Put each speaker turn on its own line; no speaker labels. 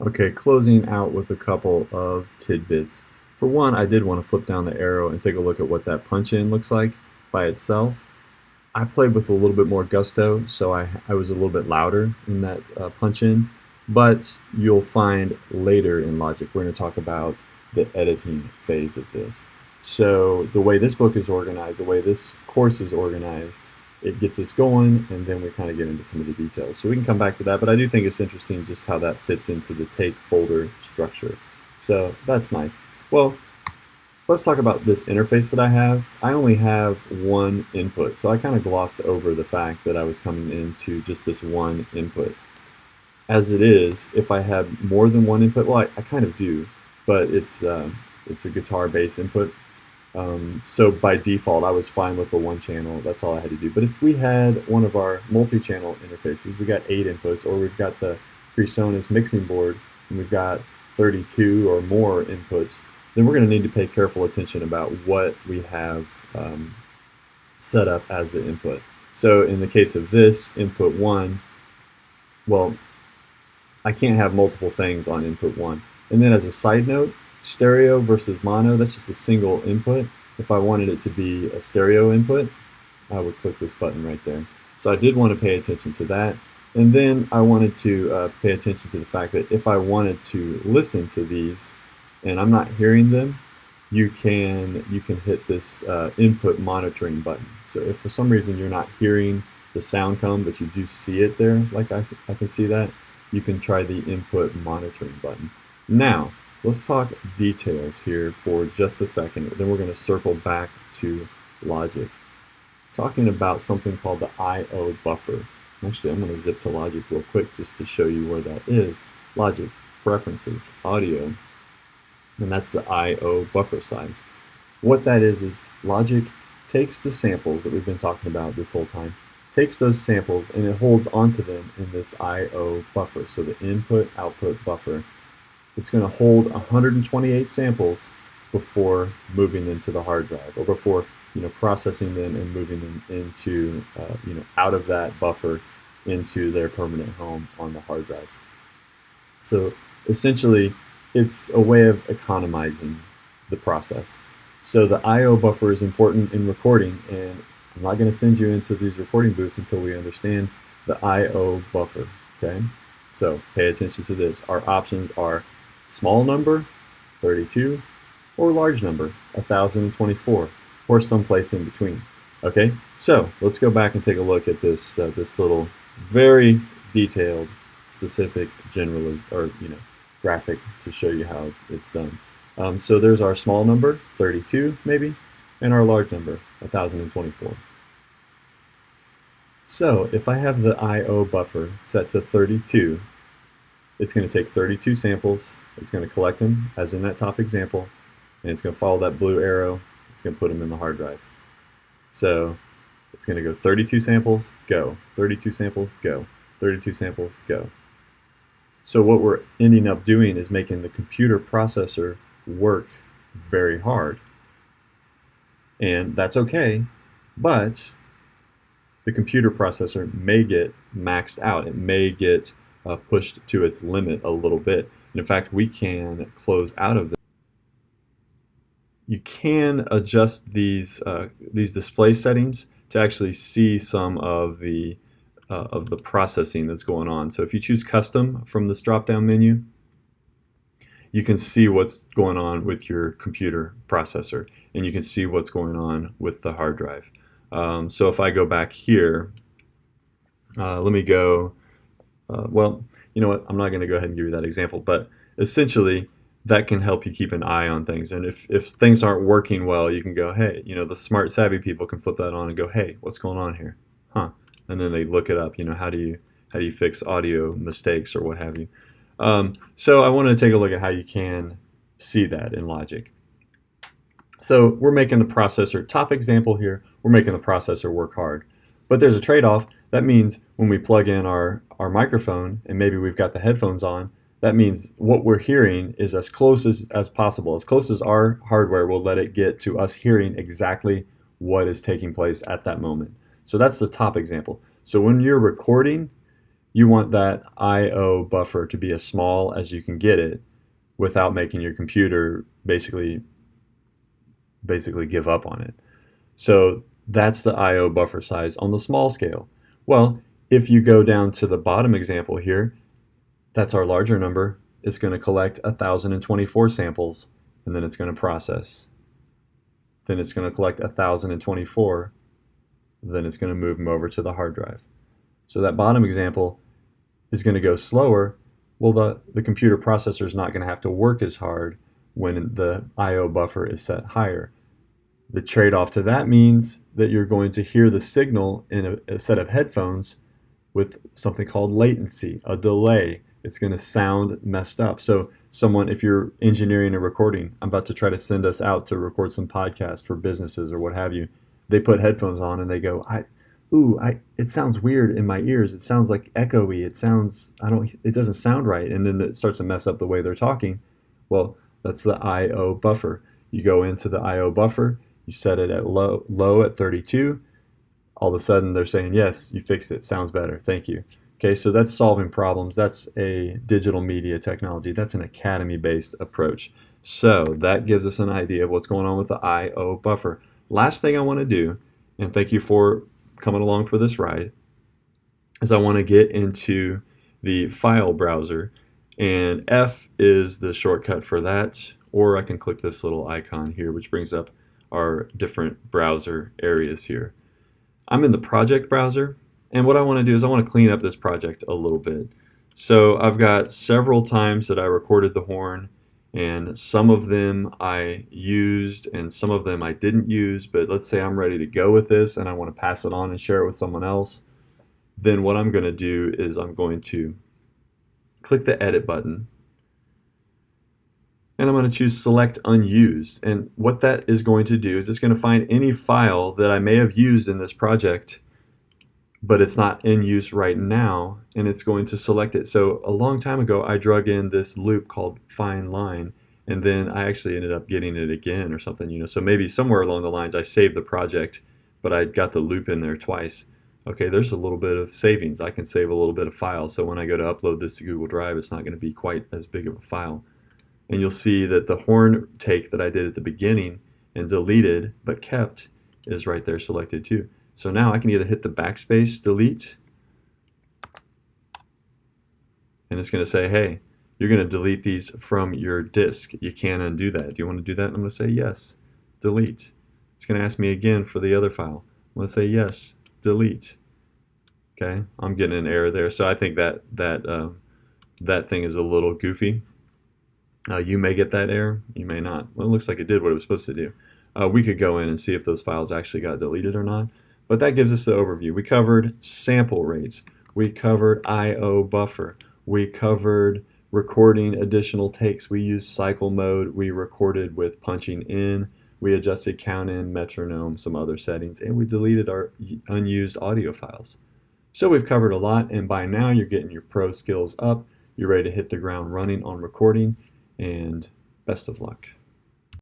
Okay, closing out with a couple of tidbits. For one, I did want to flip down the arrow and take a look at what that punch-in looks like by itself. I played with a little bit more gusto, so I was a little bit louder in that punch-in, but you'll find later in Logic, we're going to talk about the editing phase of this. So the way this book is organized, the way this course is organized, it gets us going, and then we kind of get into some of the details. So we can come back to that, but I do think it's interesting just how that fits into the take folder structure. So that's nice. Well, let's talk about this interface that I have. I only have one input, so I kind of glossed over the fact that I was coming into just this one input. As it is, if I have more than one input, well, I kind of do, but it's a guitar bass input. So by default, I was fine with the one channel. That's all I had to do. But if we had one of our multi-channel interfaces, we got 8 inputs, or we've got the PreSonus mixing board, and we've got 32 or more inputs, then we're going to need to pay careful attention about what we have set up as the input. So in the case of this, input 1, well, I can't have multiple things on input 1. And then as a side note, stereo versus mono, that's just a single input. If I wanted it to be a stereo input, I would click this button right there. So I did want to pay attention to that. And then I wanted to pay attention to the fact that if I wanted to listen to these and I'm not hearing them, you can hit this input monitoring button. So if for some reason you're not hearing the sound come, but you do see it there, like I can see that, you can try the input monitoring button. Now, let's talk details here for just a second, then we're going to circle back to Logic. Talking about something called the I/O buffer. Actually, I'm going to zip to Logic real quick just to show you where that is. Logic, Preferences, Audio, and that's the I/O buffer size. What that is Logic takes the samples that we've been talking about this whole time, takes those samples and it holds onto them in this I/O buffer. So the input-output buffer, it's going to hold 128 samples before moving them to the hard drive, or before processing them and moving them into out of that buffer into their permanent home on the hard drive. So essentially, it's a way of economizing the process. So the I/O buffer is important in recording, and I'm not going to send you into these recording booths until we understand the I/O buffer. Okay, so pay attention to this. Our options are small number, 32, or large number, 1024, or someplace in between. Okay, so let's go back and take a look at this this little very detailed, specific, general graphic to show you how it's done. So there's our small number, 32 maybe, and our large number, 1024. So if I have the I/O buffer set to 32, it's going to take 32 samples, it's going to collect them, as in that top example, and it's going to follow that blue arrow, it's going to put them in the hard drive. So it's going to go 32 samples, go, 32 samples, go, 32 samples, go. So what we're ending up doing is making the computer processor work very hard. And that's okay, but the computer processor may get maxed out. It may get pushed to its limit a little bit. And in fact, we can close out of this. You can adjust these display settings to actually see some of the processing that's going on. So if you choose Custom from this drop-down menu, you can see what's going on with your computer processor, and you can see what's going on with the hard drive. So if I go back here, let me go, well, you know what, I'm not going to go ahead and give you that example, but essentially that can help you keep an eye on things. And if things aren't working well, you can go, hey, the smart, savvy people can flip that on and go, hey, what's going on here? Huh? And then they look it up, how do you fix audio mistakes or what have you. So I want to take a look at how you can see that in Logic. So we're making the processor, top example here, we're making the processor work hard. But there's a trade-off. That means when we plug in our microphone and maybe we've got the headphones on, that means what we're hearing is as close as possible, as close as our hardware will let it get to us hearing exactly what is taking place at that moment. So that's the top example. So when you're recording, You want that I/O buffer to be as small as you can get it without making your computer basically give up on it. So that's the I/O buffer size on the small scale. Well, if you go down to the bottom example here, that's our larger number. It's going to collect 1,024 samples, and then it's going to process. Then it's going to collect 1,024, then it's going to move them over to the hard drive. So that bottom example is going to go slower. Well, the computer processor is not going to have to work as hard when the I/O buffer is set higher. The trade-off to that means that you're going to hear the signal in a set of headphones with something called latency, a delay. It's going to sound messed up. So someone, if you're engineering a recording, I'm about to try to send us out to record some podcasts for businesses or what have you. They put headphones on and they go, it sounds weird in my ears. It sounds like echoey. It doesn't sound right. And then it starts to mess up the way they're talking. Well, that's the I/O buffer. You go into the I/O buffer, you set it at low at 32. All of a sudden they're saying, yes, you fixed it. Sounds better. Thank you. Okay, so that's solving problems. That's a digital media technology. That's an academy-based approach. So that gives us an idea of what's going on with the I/O buffer. Last thing I want to do, and thank you for coming along for this ride, is I want to get into the file browser, and F is the shortcut for that, or I can click this little icon here, which brings up our different browser areas here. I'm in the project browser, and what I want to do is I want to clean up this project a little bit. So I've got several times that I recorded the horn, and some of them I used and some of them I didn't use, but let's say I'm ready to go with this and I want to pass it on and share it with someone else. Then what I'm going to do is I'm going to click the edit button, and I'm going to choose select unused. And what that is going to do is it's going to find any file that I may have used in this project, but it's not in use right now, and it's going to select it. So a long time ago I drug in this loop called find line, and then I actually ended up getting it again or something, so maybe somewhere along the lines I saved the project, but I got the loop in there twice. Okay, there's a little bit of savings. I can save a little bit of file, so when I go to upload this to Google Drive, it's not going to be quite as big of a file. And you'll see that the horn take that I did at the beginning and deleted but kept is right there selected too. So now I can either hit the backspace delete, and it's going to say, hey, you're going to delete these from your disk. You can't undo that. Do you want to do that? I'm going to say yes, delete. It's going to ask me again for the other file. I'm going to say yes, delete. Okay, I'm getting an error there. So I think that thing is a little goofy. You may get that error, you may not. Well, it looks like it did what it was supposed to do. We could go in and see if those files actually got deleted or not. But that gives us the overview. We covered sample rates. We covered I/O buffer. We covered recording additional takes. We used cycle mode. We recorded with punching in. We adjusted count in, metronome, some other settings, and we deleted our unused audio files. So we've covered a lot, and by now you're getting your pro skills up. You're ready to hit the ground running on recording, and best of luck.